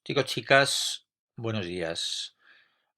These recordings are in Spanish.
Chicos, chicas, buenos días.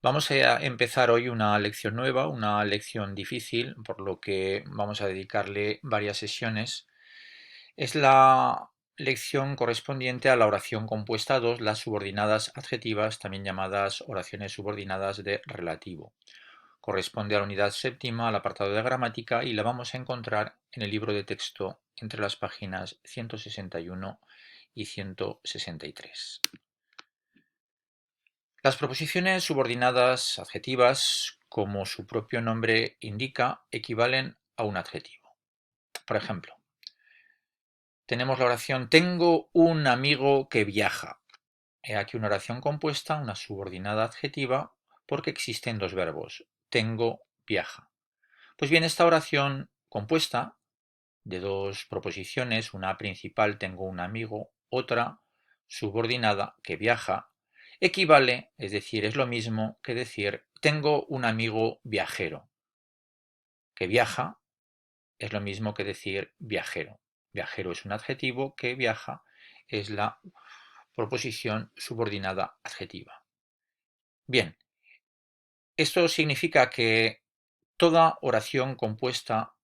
Vamos a empezar hoy una lección nueva, una lección difícil, por lo que vamos a dedicarle varias sesiones. Es la lección correspondiente a la oración compuesta 2, las subordinadas adjetivas, también llamadas oraciones subordinadas de relativo. Corresponde a la unidad séptima, al apartado de gramática, y la vamos a encontrar en el libro de texto entre las páginas 161 y 163. Las proposiciones subordinadas adjetivas, como su propio nombre indica, equivalen a un adjetivo. Por ejemplo, tenemos la oración tengo un amigo que viaja. He aquí una oración compuesta, una subordinada adjetiva, porque existen dos verbos, tengo, viaja. Pues bien, esta oración compuesta de dos proposiciones, una principal, tengo un amigo, otra subordinada, que viaja, equivale, es decir, es lo mismo que decir tengo un amigo viajero. Que viaja es lo mismo que decir viajero. Viajero es un adjetivo, que viaja es la proposición subordinada adjetiva. Bien, esto significa que toda oración compuesta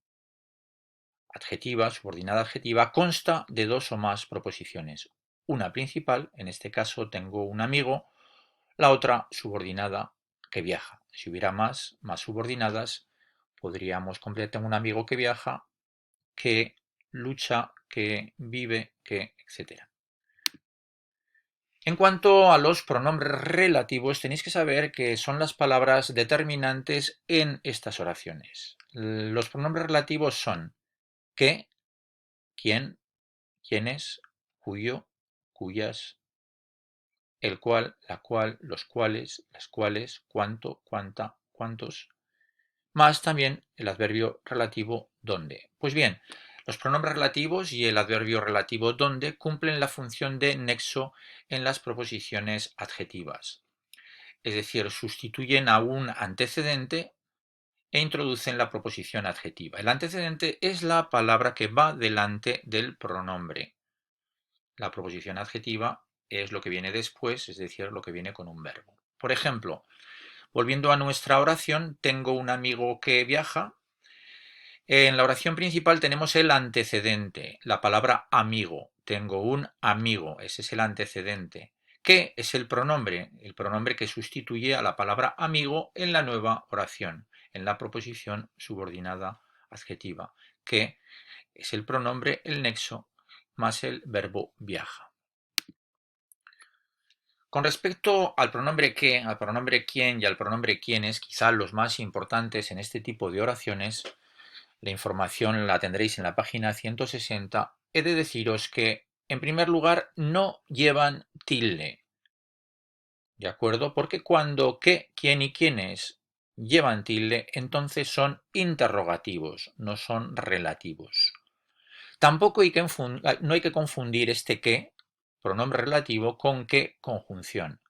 adjetiva, subordinada adjetiva, consta de dos o más proposiciones. Una principal, en este caso tengo un amigo, la otra subordinada que viaja. Si hubiera más subordinadas, podríamos completar tengo un amigo que viaja, que lucha, que vive, que etcétera. En cuanto a los pronombres relativos, tenéis que saber que son las palabras determinantes en estas oraciones. Los pronombres relativos son que, quién, quiénes, cuyo, cuyas, el cual, la cual, los cuales, las cuales, cuánto, cuánta, cuántos, más también el adverbio relativo donde. Pues bien, los pronombres relativos y el adverbio relativo donde cumplen la función de nexo en las proposiciones adjetivas. Es decir, sustituyen a un antecedente e introducen la proposición adjetiva. El antecedente es la palabra que va delante del pronombre. La proposición adjetiva es lo que viene después, es decir, lo que viene con un verbo. Por ejemplo, volviendo a nuestra oración, tengo un amigo que viaja. En la oración principal tenemos el antecedente, la palabra amigo. Tengo un amigo, ese es el antecedente. ¿Qué es el pronombre? El pronombre que sustituye a la palabra amigo en la nueva oración, en la proposición subordinada adjetiva, que es el pronombre, el nexo, más el verbo viaja. Con respecto al pronombre que, al pronombre quién y al pronombre quiénes, quizá los más importantes en este tipo de oraciones, la información la tendréis en la página 160, he de deciros que, en primer lugar, no llevan tilde, ¿de acuerdo? Porque cuando qué, quién y quiénes llevan tilde, entonces son interrogativos, no son relativos. Tampoco no hay que confundir este qué, pronombre relativo, con qué conjunción.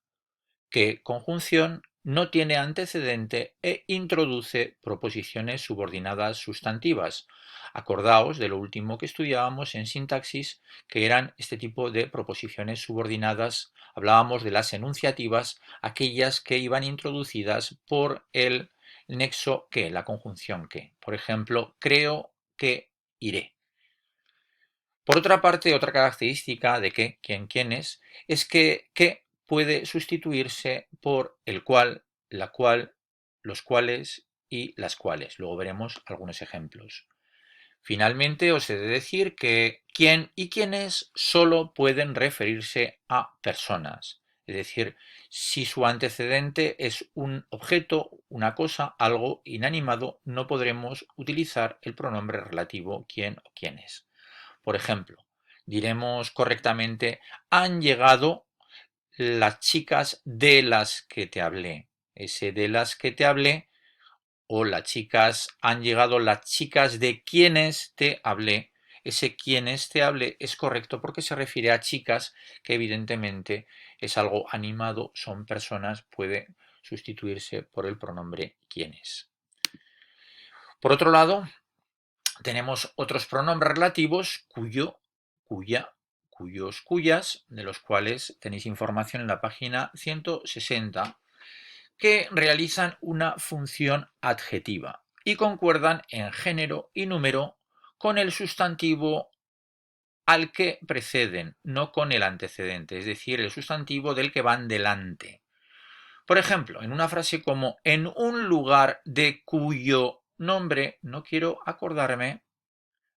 Que conjunción no tiene antecedente e introduce proposiciones subordinadas sustantivas. Acordaos de lo último que estudiábamos en sintaxis, que eran este tipo de proposiciones subordinadas. Hablábamos de las enunciativas, aquellas que iban introducidas por el nexo que, la conjunción que. Por ejemplo, creo que iré. Por otra parte, otra característica de que, quién, quiénes, es que puede sustituirse por el cual, la cual, los cuales y las cuales. Luego veremos algunos ejemplos. Finalmente, os he de decir que quién y quiénes solo pueden referirse a personas. Es decir, si su antecedente es un objeto, una cosa, algo inanimado, no podremos utilizar el pronombre relativo quién o quiénes. Por ejemplo, diremos correctamente han llegado las chicas de las que te hablé. Ese de las que te hablé o las chicas han llegado las chicas de quienes te hablé. Ese quienes te hablé es correcto porque se refiere a chicas que evidentemente es algo animado, son personas, puede sustituirse por el pronombre quienes. Por otro lado, tenemos otros pronombres relativos cuyo, cuya, cuyos, cuyas, de los cuales tenéis información en la página 160, que realizan una función adjetiva y concuerdan en género y número con el sustantivo al que preceden, no con el antecedente, es decir, el sustantivo del que van delante. Por ejemplo, en una frase como en un lugar de cuyo nombre no quiero acordarme,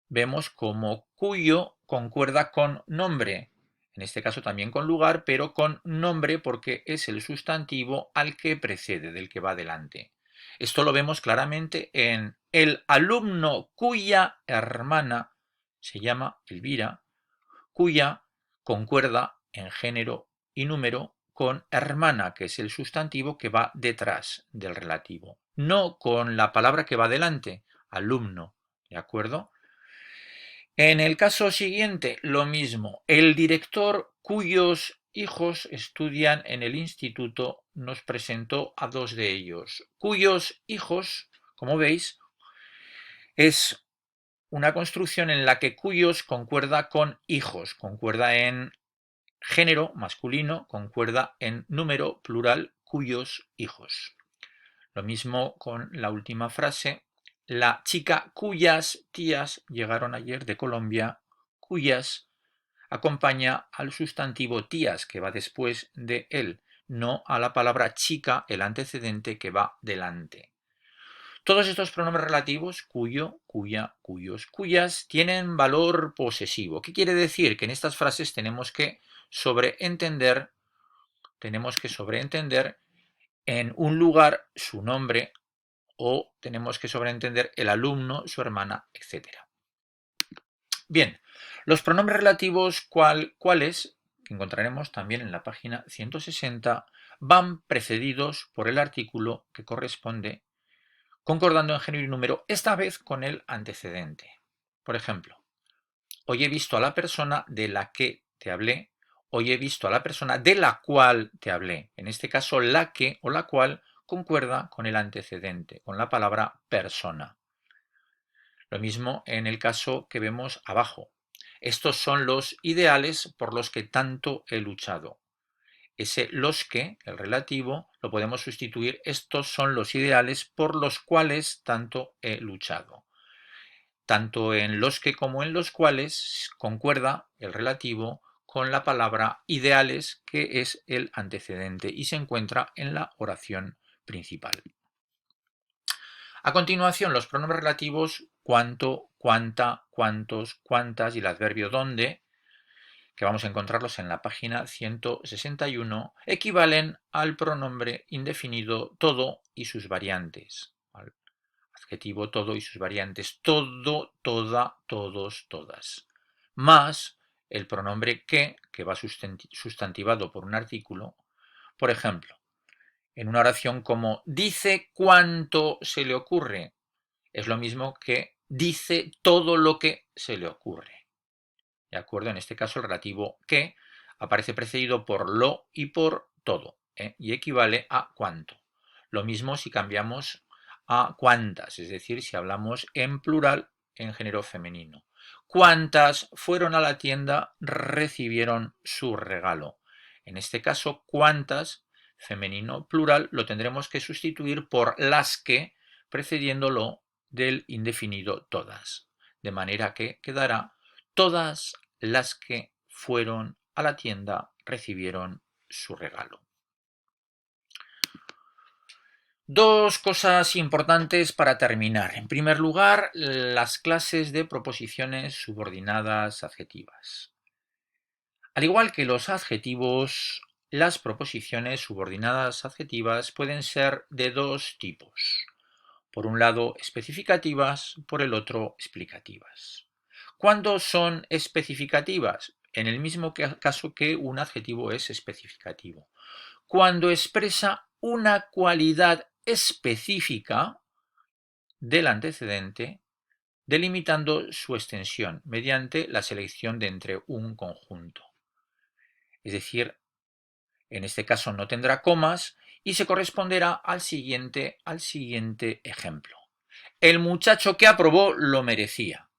vemos como cuyo concuerda con nombre, en este caso también con lugar, pero con nombre porque es el sustantivo al que precede, del que va delante. Esto lo vemos claramente en el alumno cuya hermana se llama Elvira, cuya concuerda en género y número con hermana, que es el sustantivo que va detrás del relativo, no con la palabra que va delante, alumno, ¿de acuerdo? En el caso siguiente, lo mismo. El director cuyos hijos estudian en el instituto nos presentó a dos de ellos. Cuyos hijos, como veis, es una construcción en la que cuyos concuerda con hijos, concuerda en género masculino, concuerda en número plural, cuyos hijos. Lo mismo con la última frase. La chica cuyas tías llegaron ayer de Colombia, cuyas acompaña al sustantivo tías que va después de él, no a la palabra chica, el antecedente que va delante. Todos estos pronombres relativos, cuyo, cuya, cuyos, cuyas, tienen valor posesivo. ¿Qué quiere decir? Que en estas frases tenemos que sobreentender en un lugar su nombre o tenemos que sobreentender el alumno, su hermana, etc. Bien, los pronombres relativos cuales, que encontraremos también en la página 160, van precedidos por el artículo que corresponde, concordando en género y número, esta vez con el antecedente. Por ejemplo, hoy he visto a la persona de la que te hablé, hoy he visto a la persona de la cual te hablé. En este caso, la que o la cual concuerda con el antecedente, con la palabra persona. Lo mismo en el caso que vemos abajo. Estos son los ideales por los que tanto he luchado. Ese los que, el relativo, lo podemos sustituir. Estos son los ideales por los cuales tanto he luchado. Tanto en los que como en los cuales concuerda el relativo con la palabra ideales, que es el antecedente y se encuentra en la oración principal. A continuación, los pronombres relativos cuánto, cuánta, cuántos, cuántas y el adverbio dónde, que vamos a encontrarlos en la página 161, equivalen al pronombre indefinido todo y sus variantes. Al adjetivo todo y sus variantes. Todo, toda, todos, todas. Más el pronombre que va sustantivado por un artículo. Por ejemplo, en una oración como dice cuánto se le ocurre, es lo mismo que dice todo lo que se le ocurre. ¿De acuerdo? En este caso el relativo que aparece precedido por lo y por todo, y equivale a cuánto. Lo mismo si cambiamos a cuántas, es decir, si hablamos en plural en género femenino. ¿Cuántas fueron a la tienda recibieron su regalo? En este caso, cuántas, femenino plural, lo tendremos que sustituir por las que, precediéndolo del indefinido todas. De manera que quedará todas las que fueron a la tienda recibieron su regalo. Dos cosas importantes para terminar. En primer lugar, las clases de proposiciones subordinadas adjetivas. Al igual que los adjetivos, las proposiciones subordinadas adjetivas pueden ser de dos tipos. Por un lado, especificativas, por el otro, explicativas. ¿Cuándo son especificativas? En el mismo caso que un adjetivo es especificativo. Cuando expresa una cualidad específica del antecedente, delimitando su extensión mediante la selección de entre un conjunto. Es decir, en este caso no tendrá comas y se corresponderá al siguiente ejemplo. El muchacho que aprobó lo merecía.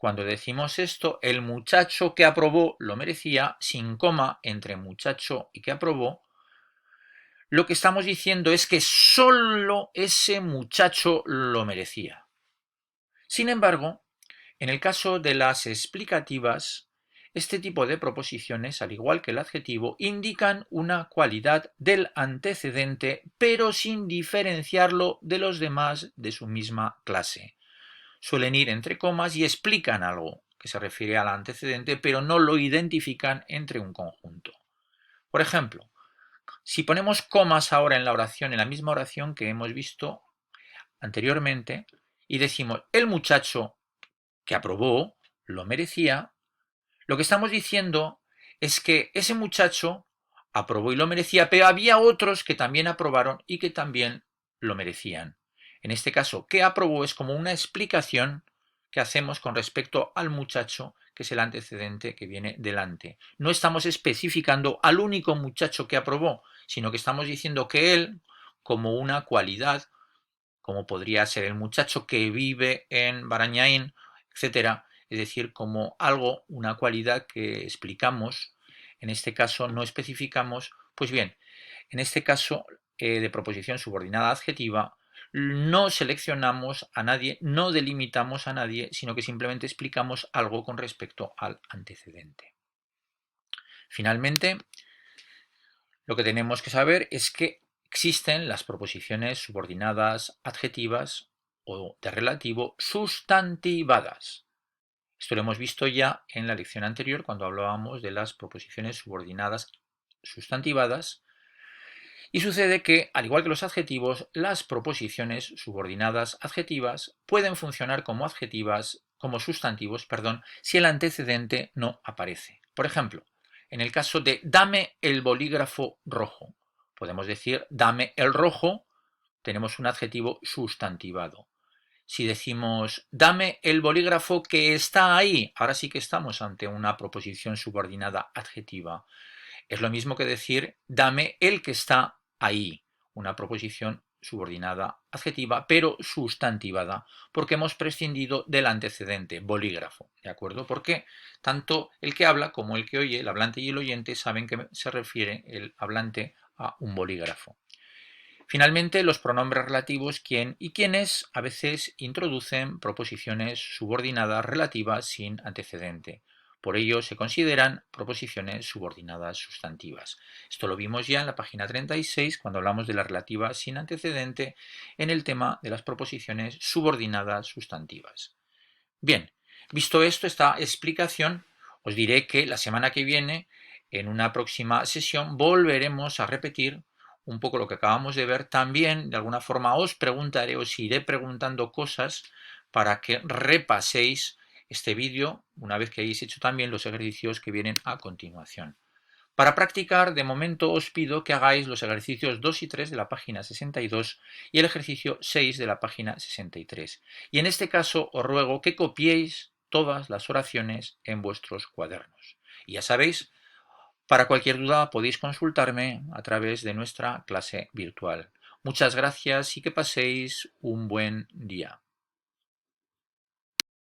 Cuando decimos esto, el muchacho que aprobó lo merecía, sin coma entre muchacho y que aprobó, lo que estamos diciendo es que solo ese muchacho lo merecía. Sin embargo, en el caso de las explicativas, este tipo de proposiciones, al igual que el adjetivo, indican una cualidad del antecedente, pero sin diferenciarlo de los demás de su misma clase. Suelen ir entre comas y explican algo que se refiere al antecedente, pero no lo identifican entre un conjunto. Por ejemplo, si ponemos comas ahora en la oración, en la misma oración que hemos visto anteriormente, y decimos el muchacho que aprobó lo merecía, lo que estamos diciendo es que ese muchacho aprobó y lo merecía, pero había otros que también aprobaron y que también lo merecían. En este caso, que aprobó es como una explicación que hacemos con respecto al muchacho, que es el antecedente que viene delante. No estamos especificando al único muchacho que aprobó, sino que estamos diciendo que él, como una cualidad, como podría ser el muchacho que vive en Barañáin, etcétera, es decir, como algo, una cualidad que explicamos, en este caso no especificamos, pues bien, en este caso de proposición subordinada adjetiva, no seleccionamos a nadie, no delimitamos a nadie, sino que simplemente explicamos algo con respecto al antecedente. Finalmente, lo que tenemos que saber es que existen las proposiciones subordinadas adjetivas o de relativo sustantivadas. Esto lo hemos visto ya en la lección anterior cuando hablábamos de las proposiciones subordinadas sustantivadas. Y sucede que, al igual que los adjetivos, las proposiciones subordinadas adjetivas pueden funcionar como adjetivas, como sustantivos, perdón, si el antecedente no aparece. Por ejemplo, en el caso de dame el bolígrafo rojo, podemos decir dame el rojo, tenemos un adjetivo sustantivado. Si decimos dame el bolígrafo que está ahí, ahora sí que estamos ante una proposición subordinada adjetiva. Es lo mismo que decir dame el que está ahí, una proposición subordinada adjetiva, pero sustantivada, porque hemos prescindido del antecedente, bolígrafo, ¿de acuerdo? Porque tanto el que habla como el que oye, el hablante y el oyente, saben que se refiere el hablante a un bolígrafo. Finalmente, los pronombres relativos quién y quiénes a veces introducen proposiciones subordinadas relativas sin antecedente. Por ello se consideran proposiciones subordinadas sustantivas. Esto lo vimos ya en la página 36 cuando hablamos de la relativa sin antecedente en el tema de las proposiciones subordinadas sustantivas. Bien, visto esto, esta explicación, os diré que la semana que viene, en una próxima sesión, volveremos a repetir un poco lo que acabamos de ver. También, de alguna forma, os preguntaré, os iré preguntando cosas para que repaséis este vídeo una vez que hayáis hecho también los ejercicios que vienen a continuación. Para practicar, de momento os pido que hagáis los ejercicios 2 y 3 de la página 62 y el ejercicio 6 de la página 63. Y en este caso os ruego que copiéis todas las oraciones en vuestros cuadernos. Y ya sabéis, para cualquier duda podéis consultarme a través de nuestra clase virtual. Muchas gracias y que paséis un buen día.